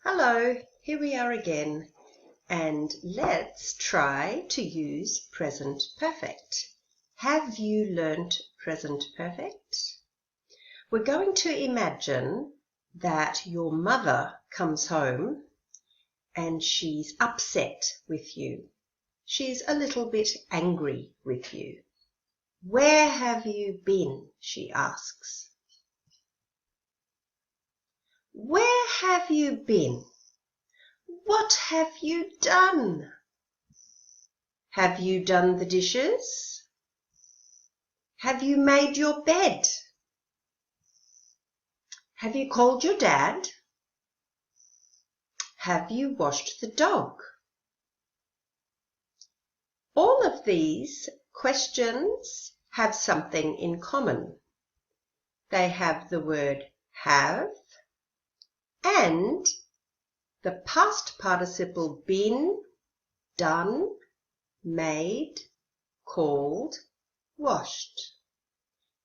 Hello, here we are again, and let's try to use present perfect. Have you learnt present perfect? We're going to imagine that your mother comes home and she's upset with you. She's a little bit angry with you. Where have you been? She asks. Where have you been? What have you done? Have you done the dishes? Have you made your bed? Have you called your dad? Have you washed the dog? All of these questions have something in common. They have the word have and the past participle been, done, made, called, washed.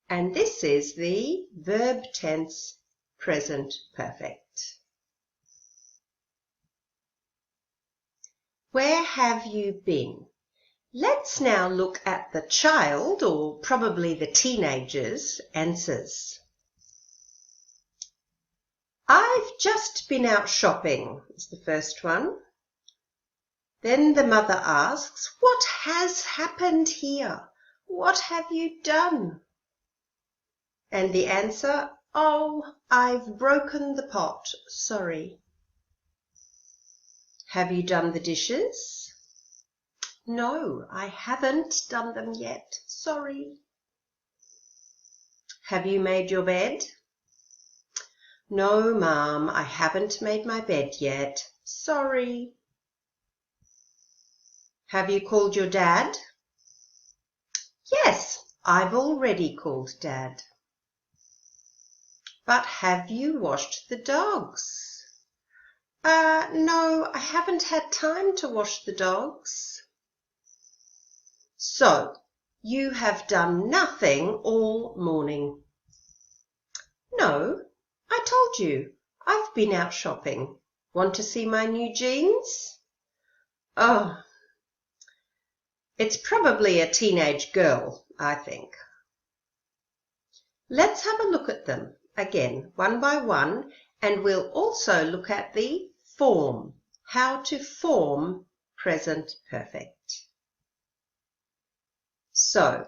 And this is the verb tense present perfect. Where have you been? Let's now look at the child, or probably the teenager's, answers. I've just been out shopping, is the first one. Then the mother asks, what has happened here? What have you done? And the answer, oh, I've broken the pot, sorry. Have you done the dishes? No, I haven't done them yet, sorry. Have you made your bed? No, Mum, I haven't made my bed yet. Sorry. Have you called your dad? Yes, I've already called Dad. But have you washed the dogs? No, I haven't had time to wash the dogs. So, you have done nothing all morning. No. I told you, I've been out shopping. Want to see my new jeans? Oh, it's probably a teenage girl, I think. Let's have a look at them again, one by one, and we'll also look at the form, how to form present perfect. So,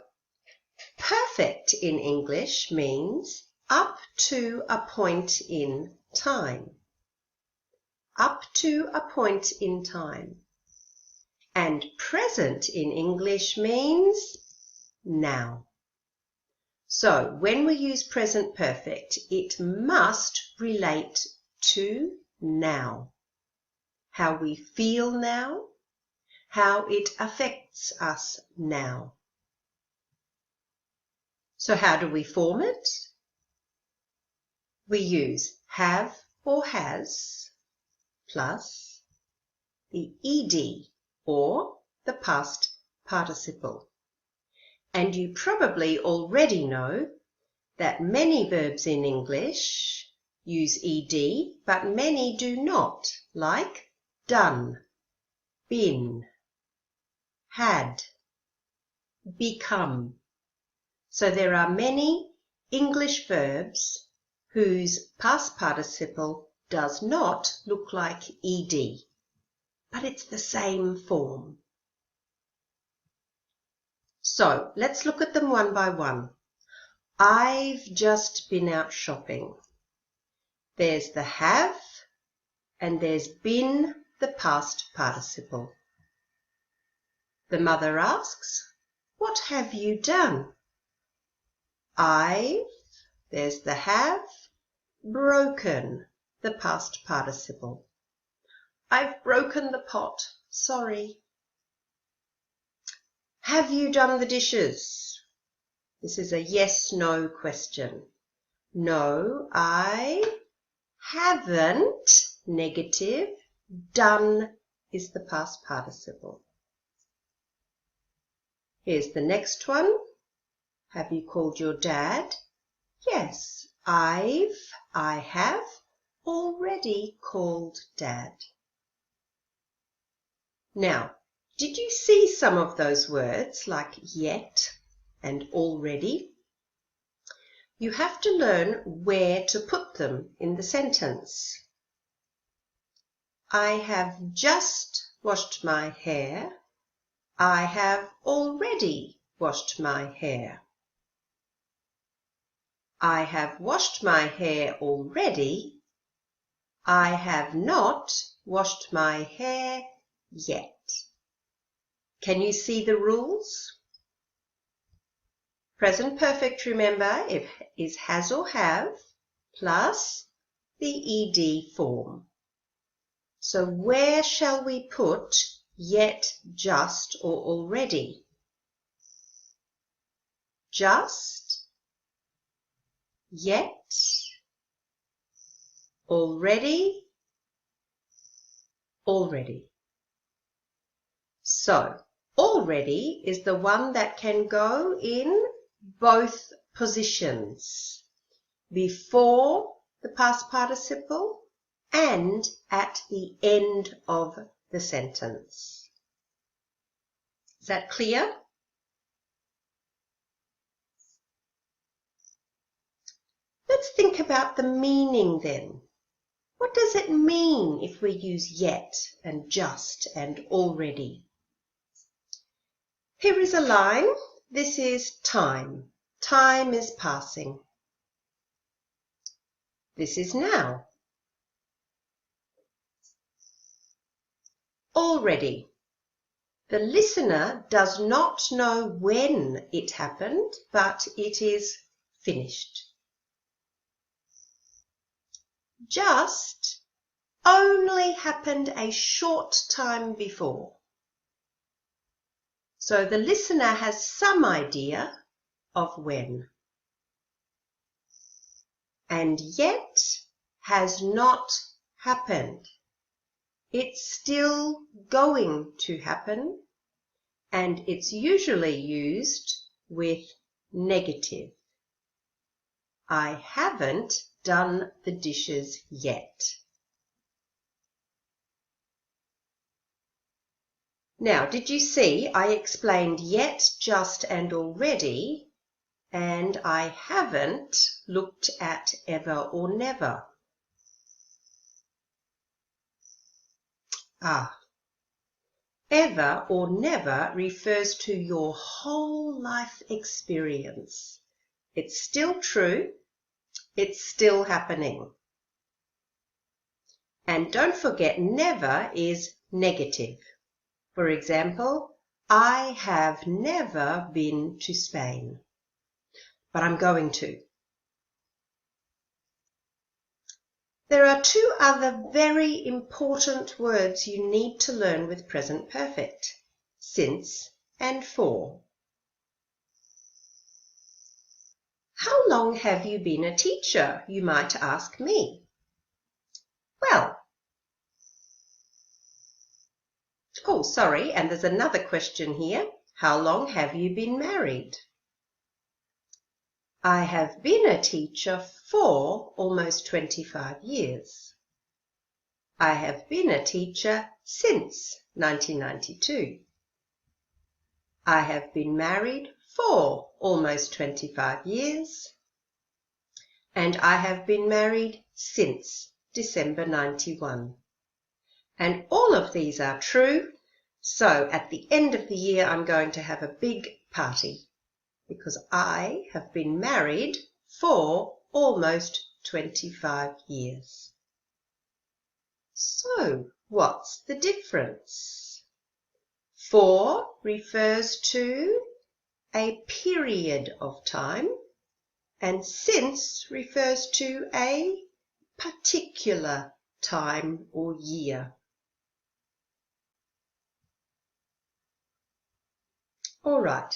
perfect in English means up to a point in time. Up to a point in time. And present in English means now. So when we use present perfect, it must relate to now. How we feel now, how it affects us now. So how do we form it? We use have or has plus the ed or the past participle. And you probably already know that many verbs in English use ed, but many do not, like done, been, had, become. So there are many English verbs whose past participle does not look like ed, but it's the same form. So let's look at them one by one. I've just been out shopping. There's the have and there's been the past participle. The mother asks, what have you done? There's the have, broken, the past participle. I've broken the pot, sorry. Have you done the dishes? This is a yes-no question. No, I haven't, negative, done is the past participle. Here's the next one. Have you called your dad? Yes, I have, already called Dad. Now, did you see some of those words like yet and already? You have to learn where to put them in the sentence. I have just washed my hair. I have already washed my hair. I have washed my hair already. I have not washed my hair yet. Can you see the rules? Present perfect, remember, is has or have plus the ed form. So where shall we put yet, just, or already? Just, yet, already, already. So, already is the one that can go in both positions, before the past participle and at the end of the sentence. Is that clear? Let's think about the meaning then. What does it mean if we use yet and just and already? Here is a line. This is time. Time is passing. This is now. Already. The listener does not know when it happened, but it is finished. Just only happened a short time before. So the listener has some idea of when. And yet has not happened. It's still going to happen, and it's usually used with negative. I haven't done the dishes yet. Now, did you see I explained yet, just, and already, and I haven't looked at ever or never? Ever or never refers to your whole life experience. It's still true. It's still happening. And don't forget, never is negative. For example, I have never been to Spain, but I'm going to. There are two other very important words you need to learn with present perfect: since and for. How long have you been a teacher, you might ask me? Well, oh, sorry, and there's another question here. How long have you been married? I have been a teacher for almost 25 years. I have been a teacher since 1992. I have been married for almost 25 years. And I have been married since December 91. And all of these are true. So at the end of the year, I'm going to have a big party because I have been married for almost 25 years. So what's the difference? For refers to a period of time, and since refers to a particular time or year. All right,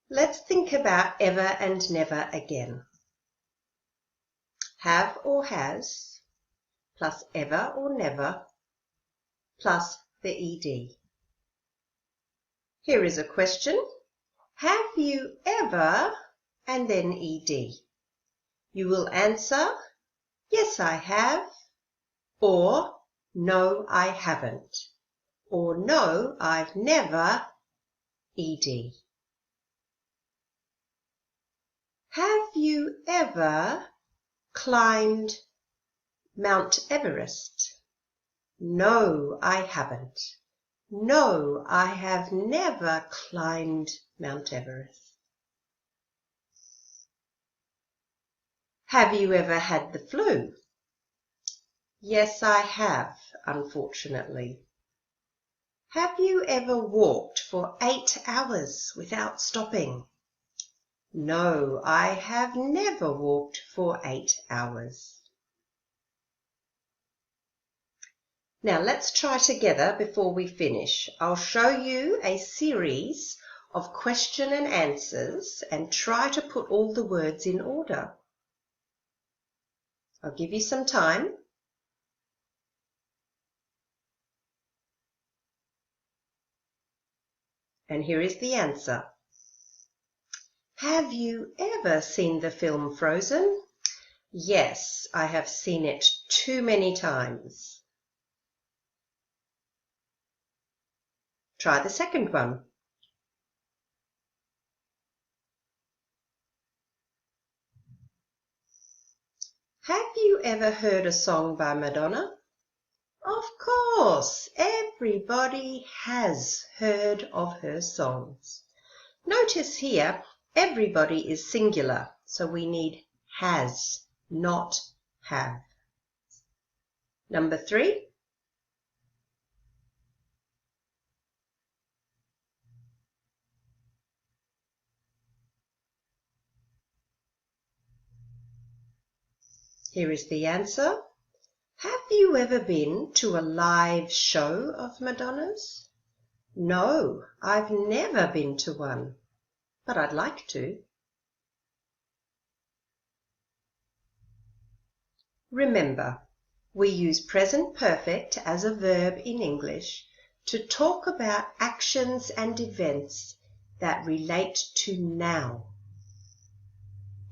let's think about ever and never again. Have or has plus ever or never plus the ed. Here is a question. Have you ever, and then ed? You will answer yes I have, or no I haven't, or no I've never, ed. Have you ever climbed Mount Everest? No, I haven't. No, I have never climbed Mount Everest. Have you ever had the flu? Yes, I have, unfortunately. Have you ever walked for 8 hours without stopping? No, I have never walked for 8 hours. Now let's try together before we finish. I'll show you a series of question and answers and try to put all the words in order. I'll give you some time. And here is the answer. Have you ever seen the film Frozen? Yes, I have seen it too many times. Try the second one. Have you ever heard a song by Madonna? Of course, everybody has heard of her songs. Notice here, everybody is singular, so we need has, not have. Number 3. Here is the answer. Have you ever been to a live show of Madonna's? No, I've never been to one, but I'd like to. Remember, we use present perfect as a verb in English to talk about actions and events that relate to now.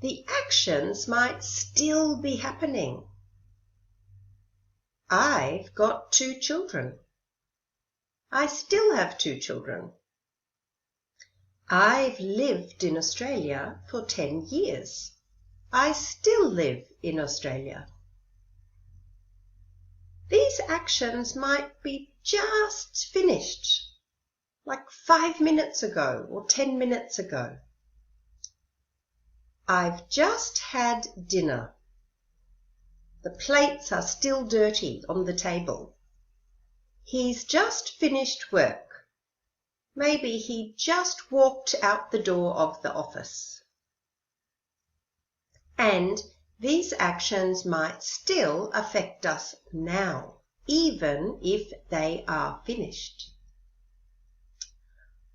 The actions might still be happening. I've got 2 children. I still have 2 children. I've lived in Australia for 10 years. I still live in Australia. These actions might be just finished, like 5 minutes ago or 10 minutes ago. I've just had dinner. The plates are still dirty on the table. He's just finished work. Maybe he just walked out the door of the office. And these actions might still affect us now, even if they are finished.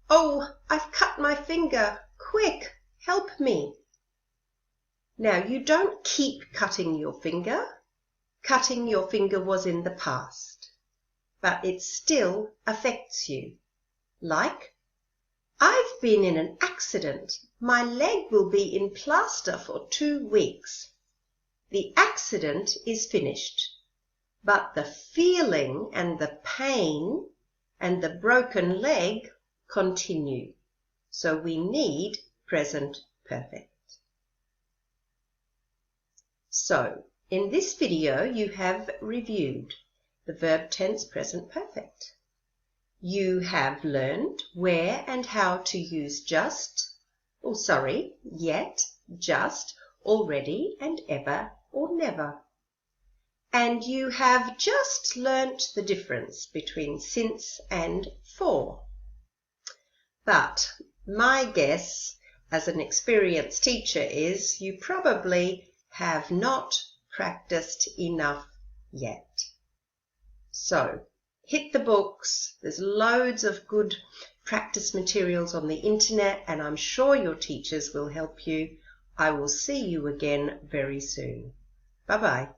Oh, I've cut my finger. Quick, help me. Now, you don't keep cutting your finger. Cutting your finger was in the past, but it still affects you. Like, I've been in an accident. My leg will be in plaster for 2 weeks. The accident is finished, but the feeling and the pain and the broken leg continue. So we need present perfect. So, in this video, you have reviewed the verb tense present perfect. You have learned where and how to use yet, just, already, and ever or never. And you have just learnt the difference between since and for. But my guess as an experienced teacher is you probably have not practiced enough yet. So, hit the books. There's loads of good practice materials on the internet, and I'm sure your teachers will help you. I will see you again very soon. Bye-bye.